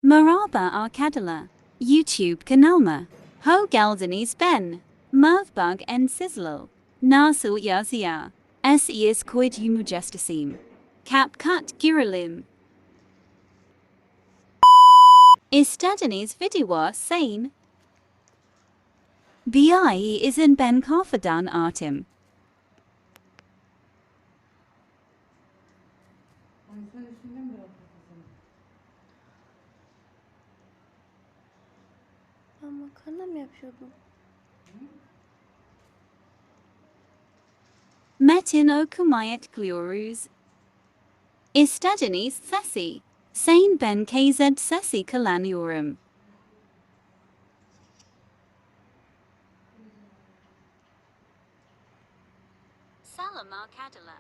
Merhaba arkadaşlar. YouTube kanalıma hoş geldiniz ben. Muvbug en sizler. Nasıl yazıya? Es koyduğumu göstereyim. CapCut girelim. İstediğiniz video sayın. Bir izin ben kafadan attım. Ben makarna mı yapıyordum? Metin okumaya tıklıyoruz. İstediğiniz sesi. Sayın ben KZ sesi kullanıyorum. Selam arkadaşlar.